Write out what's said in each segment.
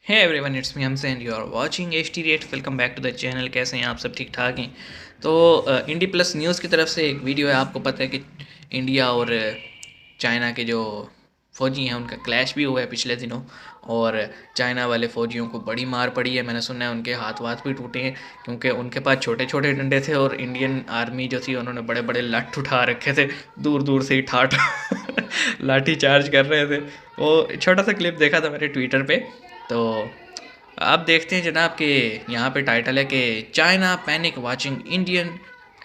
Hey everyone, it's me हमसे and you are watching HT8। Welcome back to the channel. कैसे हैं आप सब? ठीक ठाक हैं? तो इंडी प्लस न्यूज़ की तरफ से एक वीडियो है। आपको पता है कि इंडिया और चाइना के जो फ़ौजी हैं उनका क्लैश भी हुआ है पिछले दिनों, और चाइना वाले फ़ौजियों को बड़ी मार पड़ी है। मैंने सुना है उनके हाथ वाथ भी टूटे हैं, क्योंकि उनके पास छोटे छोटे डंडे थे और इंडियन आर्मी जो थी उन्होंने बड़े बड़े लठ उठा रखे थे, दूर दूर से ही ठाठ लाठी चार्ज कर रहे थे। वो छोटा सा क्लिप देखा था मैंने ट्विटर पे। तो आप देखते हैं जनाब कि यहाँ पे टाइटल है कि China panic watching Indian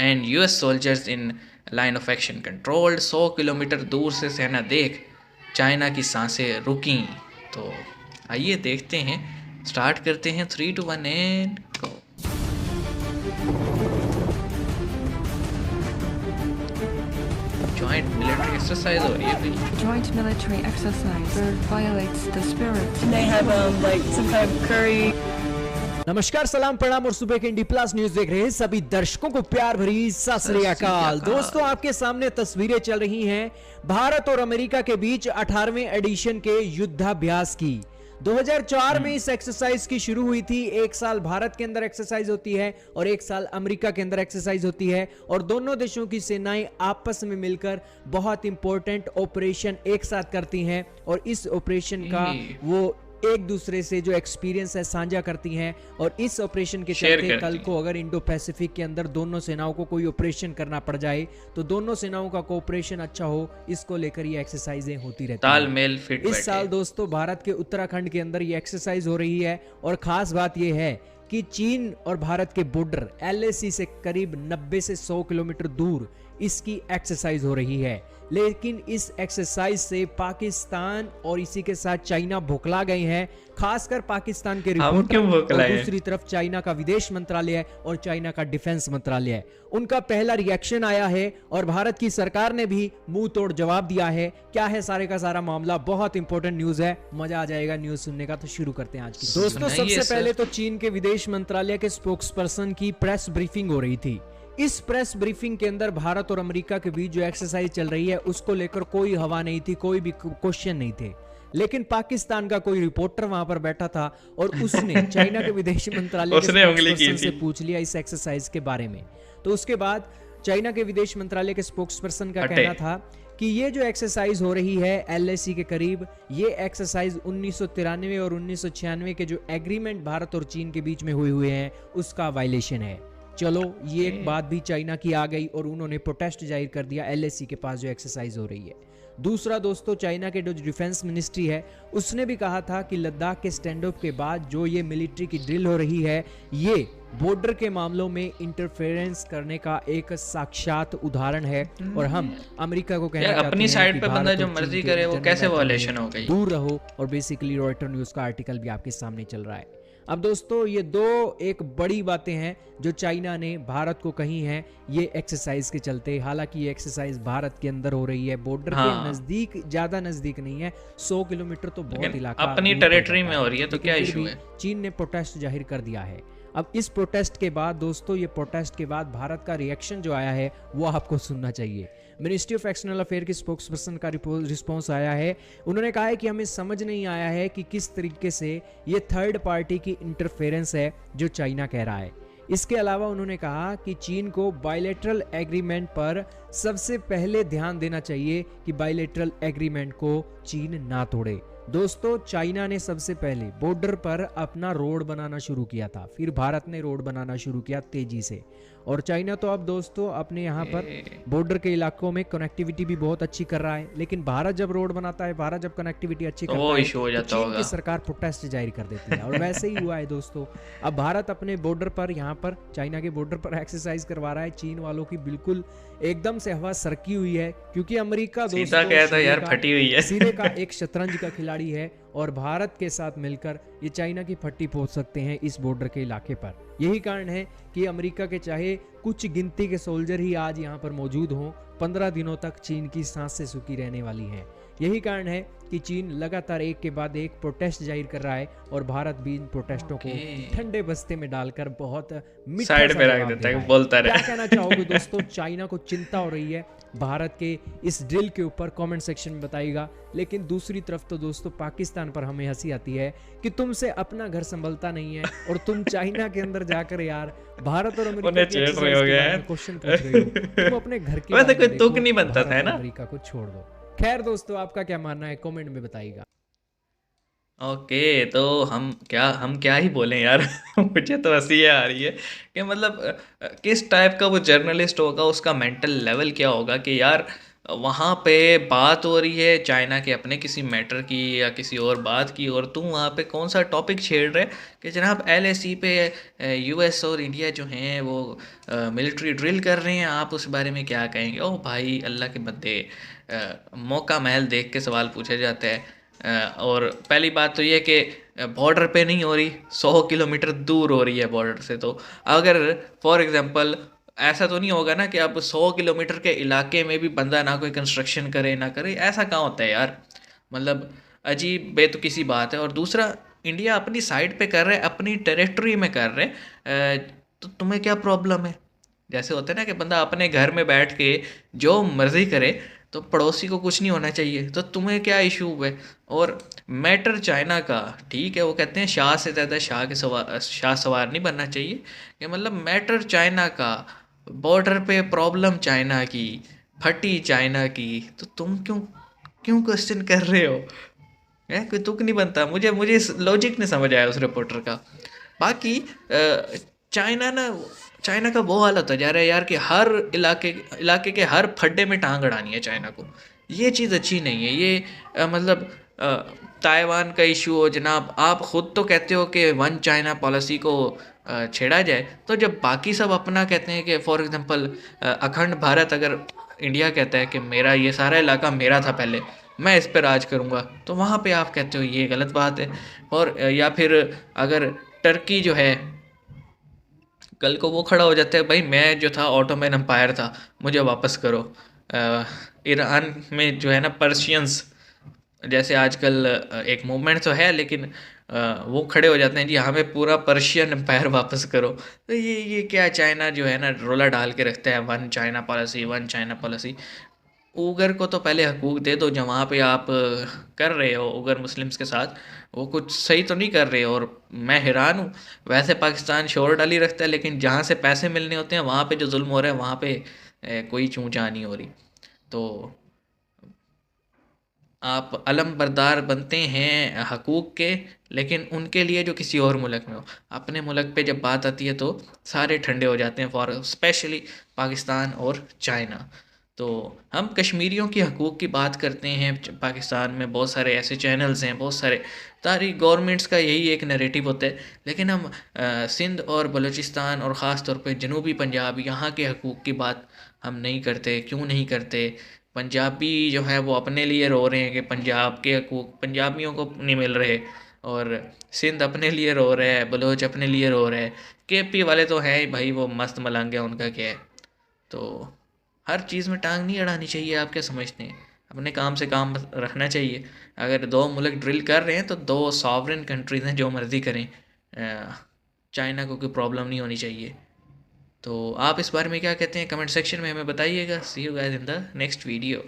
and US soldiers in line of action controlled. 100 kilometre दूर से सेना देख चाइना की सांसें रुकी। तो आइए देखते हैं, स्टार्ट करते हैं। 3 2 1 and go. Joint military exercise हो रही है भाई। Joint military exercise violates the spirit. And they have like some kind of curry. नमस्कार, सलाम, प्रणाम और सुबह के इंडी प्लस न्यूज देख रहे हैं सभी दर्शकों को प्यार भरी सत श्री अकाल। दोस्तों, आपके सामने तस्वीरें चल रही हैं भारत और अमेरिका के बीच 18वें एडिशन के युद्धाभ्यास की। 2004 में इस एक्सरसाइज की शुरू हुई थी। एक साल भारत के अंदर एक्सरसाइज होती है और एक साल अमेरिका के अंदर एक्सरसाइज होती है, और दोनों देशों की सेनाएं आपस में मिलकर बहुत इंपॉर्टेंट ऑपरेशन एक साथ करती हैं, और इस ऑपरेशन का वो एक दूसरे से जो एक्सपीरियंस है साझा करती हैं। और इस ऑपरेशन के चलते कल को अगर इंडो पैसिफिक के अंदर दोनों सेनाओं को कोई ऑपरेशन करना पड़ जाए तो दोनों सेनाओं का कोऑपरेशन अच्छा हो, इसको लेकर ये एक्सरसाइजें होती रहती हैं। तालमेल फिट इस साल दोस्तों भारत के उत्तराखंड के अंदर ये एक्सरसाइज हो रही है, और खास बात ये है कि चीन और भारत के बॉर्डर LAC से करीब 90 से 100 किलोमीटर दूर इसकी एक्सरसाइज हो रही है। लेकिन इस एक्सरसाइज से पाकिस्तान और इसी के साथ चाइना भौखला गए हैं, खासकर पाकिस्तान के रिपोर्टर, और दूसरी तरफ चाइना का विदेश मंत्रालय और चाइना का डिफेंस मंत्रालय। उनका पहला रिएक्शन आया है और भारत की सरकार ने भी मुंह तोड़ जवाब दिया है। क्या है सारे का सारा मामला? बहुत इंपॉर्टेंट न्यूज है, मजा आ जाएगा न्यूज सुनने का। तो शुरू करते हैं आज की। दोस्तों, सबसे पहले तो चीन के विदेश मंत्रालय के स्पोक्सपर्सन की प्रेस ब्रीफिंग हो रही थी। इस प्रेस ब्रीफिंग के अंदर भारत और अमेरिका के बीच जो एक्सरसाइज चल रही है उसको लेकर कोई हवा नहीं थी, कोई भी क्वेश्चन नहीं थे। लेकिन पाकिस्तान का कोई रिपोर्टर वहां पर बैठा था और उसने चाइना के विदेश मंत्रालय के स्पोक्सपर्सन से पूछ लिया इस एक्सरसाइज के बारे में। तो उसके बाद चाइना के विदेश मंत्रालय के स्पोक्सपर्सन का कहना था कि ये जो एक्सरसाइज हो रही है LAC के करीब, ये एक्सरसाइज 1993 और 1996 के जो एग्रीमेंट भारत और चीन के बीच में हुए हैं उसका वायलेशन है। चलो, ये एक बात भी चाइना की आ गई और उन्होंने प्रोटेस्ट जाहिर कर दिया LAC के पास जो एक्सरसाइज हो रही है। दूसरा दोस्तों, चाइना के जो डिफेंस मिनिस्ट्री है उसने भी कहा था कि लद्दाख के स्टैंड ऑफ के बाद जो ये मिलिट्री की ड्रिल हो रही है ये बॉर्डर के मामलों में इंटरफेरेंस करने का एक साक्षात उदाहरण है, और हम अमेरिका को कहना चाहते हैं अपनी साइड पे बंदा जो मर्जी करे वो कैसे वायलेशन हो गई, दूर रहो। और बेसिकली रॉयटर न्यूज का आर्टिकल भी आपके सामने चल रहा है। अब दोस्तों, ये दो एक बड़ी बातें हैं जो चाइना ने भारत को कही हैं ये एक्सरसाइज के चलते। हालांकि ये एक्सरसाइज भारत के अंदर हो रही है, बॉर्डर के नजदीक, ज्यादा नजदीक नहीं है, 100 किलोमीटर तो बहुत इलाका अपनी टेरिटरी में हो रही है, तो क्या इशू है? चीन ने प्रोटेस्ट जाहिर कर दिया है। अब इस प्रोटेस्ट के बाद दोस्तों, ये प्रोटेस्ट के बाद भारत का रिएक्शन जो आया है वो आपको सुनना चाहिए। मिनिस्ट्री ऑफ एक्सटर्नल अफेयर की स्पोक्सपर्सन का रिस्पॉन्स आया है। उन्होंने कहा है कि हमें समझ नहीं आया है कि किस तरीके से ये थर्ड पार्टी की इंटरफेरेंस है जो चाइना कह रहा है। इसके अलावा उन्होंने कहा कि चीन को बायलैटरल एग्रीमेंट पर सबसे पहले ध्यान देना चाहिए कि बायलैटरल एग्रीमेंट को चीन ना तोड़े। दोस्तों, चाइना ने सबसे पहले बॉर्डर पर अपना रोड बनाना शुरू किया था, फिर भारत ने रोड बनाना शुरू किया तेजी से। और चाइना तो अब दोस्तों अपने यहाँ पर बॉर्डर के इलाकों में कनेक्टिविटी भी बहुत अच्छी कर रहा है, लेकिन भारत जब रोड बनाता है, भारत जब कनेक्टिविटी अच्छी करता है तो चीन की सरकार प्रोटेस्ट जाहिर कर देती है, और वैसे ही हुआ है दोस्तों। अब भारत अपने बॉर्डर पर, यहाँ पर चाइना के बॉर्डर पर एक्सरसाइज करवा रहा है। चीन वालों की बिल्कुल एकदम से हवा सरकी हुई है, क्योंकि अमेरिका दोस्तों फटी हुई है, सिरे का एक शतरंज का खिलाड़ी है, और भारत के साथ मिलकर ये चाइना की फट्टी पहुंच सकते हैं इस बॉर्डर के इलाके पर। यही कारण है कि अमेरिका के चाहे कुछ गिनती के सोल्जर ही आज यहाँ पर मौजूद हों, 15 दिनों तक चीन की सांसें सूखी रहने वाली हैं। यही कारण है कि चीन लगातार एक के बाद एक प्रोटेस्ट जाहिर कर रहा है, और भारत भी इन प्रोटेस्टों को ठंडे बस्ते में डालकर बहुत साइड पे रख देता है, बोलता रहे। क्या कहना चाहोगे दोस्तों? चाइना को चिंता हो रही है भारत के इस ड्रिल के ऊपर कमेंट सेक्शन में बताइएगा। लेकिन दूसरी तरफ तो दोस्तों पाकिस्तान पर हमें हंसी आती है कि तुमसे अपना घर संभलता नहीं है और तुम चाइना के अंदर जाकर यार भारत और अमेरिका उन्हें की छेड़ exercise रहे हो के गए बारे हैं। में क्वेश्चन पूछ रहे हो। तुम अपने घर के वैसे बारे में कोई तुक देखो, नहीं बनता था, भारत है और ना? अमेरिका को छोड़ दो। खैर दोस्तों, आपका क्या मानना है कमेंट में बताइएगा। ओके, तो हम क्या ही बोलें यार। मुझे तो हंसी आ रही है कि मतलब किस टाइप का वो जर्नलिस्ट होगा, उसका मेंटल लेवल क्या होगा कि यार वहाँ पे बात हो रही है चाइना के अपने किसी मैटर की या किसी और बात की, और तुम वहाँ पे कौन सा टॉपिक छेड़ रहे कि जनाब एलएसी पे यूएस और इंडिया जो हैं वो मिलिट्री ड्रिल कर रहे हैं, आप उस बारे में क्या कहेंगे? ओ भाई अल्लाह के बंदे, मौका महल देख के सवाल पूछा जाता है। और पहली बात तो ये कि बॉर्डर पे नहीं हो रही, 100 किलोमीटर दूर हो रही है बॉर्डर से। तो अगर फॉर एग्जांपल ऐसा तो नहीं होगा ना कि अब 100 किलोमीटर के इलाके में भी बंदा ना कोई कंस्ट्रक्शन करे ना करे, ऐसा कहाँ होता है यार? मतलब अजीब बेतुकी सी बात है। और दूसरा, इंडिया अपनी साइड पे कर रहे, अपनी टेरिटरी में कर रहे, तो तुम्हें क्या प्रॉब्लम है? जैसे होता है ना कि बंदा अपने घर में बैठ के जो मर्जी करे तो पड़ोसी को कुछ नहीं होना चाहिए, तो तुम्हें क्या इशू है? और मैटर चाइना का, ठीक है, वो कहते हैं शाह से ज़्यादा शाह सवार नहीं बनना चाहिए, कि मतलब मैटर चाइना का, बॉर्डर पे प्रॉब्लम चाइना की, फटी चाइना की, तो तुम क्यों क्यों क्वेश्चन कर रहे हो? है कोई तुक नहीं बनता। मुझे मुझे लॉजिक नहीं समझ आया उस रिपोर्टर का। बाकी चाइना ना, चाइना का वो हाल होता जा रहा है यार कि हर इलाके के हर फड्डे में टांग अड़ानी है चाइना को। ये चीज़ अच्छी नहीं है। ये मतलब ताइवान का इशू हो जनाब, आप खुद तो कहते हो कि वन चाइना पॉलिसी को छेड़ा जाए, तो जब बाकी सब अपना कहते हैं कि फॉर एग्जांपल अखंड भारत, अगर इंडिया कहता है कि मेरा ये सारा इलाका मेरा था पहले, मैं इस पर राज करूँगा, तो वहाँ पे आप कहते हो ये गलत बात है। और या फिर अगर टर्की जो है, कल को वो खड़ा हो जाता है, भाई मैं जो था ऑटोमन एम्पायर था, मुझे वापस करो। ईरान में जो है ना पर्शियंस, जैसे आजकल एक मूवमेंट तो है, लेकिन वो खड़े हो जाते हैं जी हमें पूरा पर्शियन एम्पायर वापस करो। तो ये क्या चाइना जो है ना रोला डाल के रखता है, one China policy, one China policy. Uyghur को तो पहले हकूक़ दे दो, जहाँ पे आप कर रहे हो उगर मुस्लिम्स के साथ, वो कुछ सही तो नहीं कर रहे। और मैं हैरान हूँ, वैसे पाकिस्तान शोर डाली रखता है, लेकिन जहाँ से पैसे मिलने होते हैं वहाँ पे जो जुल्म हो रहा है वहाँ पे कोई चूँ चाँ नहीं हो रही। तो आप अलम बरदार बनते हैं हकूक़ के, लेकिन उनके लिए जो किसी और मुल्क में हो, अपने मुल्क पे जब बात आती है तो सारे ठंडे हो जाते हैं, फॉर स्पेशली पाकिस्तान और चाइना। तो हम कश्मीरियों की हकूक़ की बात करते हैं, पाकिस्तान में बहुत सारे ऐसे चैनल्स हैं, बहुत सारे, सारी गवर्नमेंट्स का यही एक नैरेटिव होता है, लेकिन हम सिंध और बलूचिस्तान और ख़ास तौर पे जनूबी पंजाब, यहाँ के हकूक़ की बात हम नहीं करते। क्यों नहीं करते? पंजाबी जो है वो अपने लिए रो रहे हैं कि पंजाब के हकूक़ पंजाबियों को नहीं मिल रहे, और सिंध अपने लिए रो रहा है, बलोच अपने लिए रो रहा है, केपी वाले तो हैं ही भाई, वो मस्त मलंग है, उनका क्या है। तो हर चीज़ में टांग नहीं अड़ानी चाहिए। आप क्या समझते हैं? अपने काम से काम रखना चाहिए। अगर दो मुल्क ड्रिल कर रहे हैं तो दो सॉवरेन कंट्रीज़ हैं, जो मर्ज़ी करें, चाइना को कोई प्रॉब्लम नहीं होनी चाहिए। तो आप इस बारे में क्या कहते हैं? कमेंट सेक्शन में हमें बताइएगा। See you guys in the next video.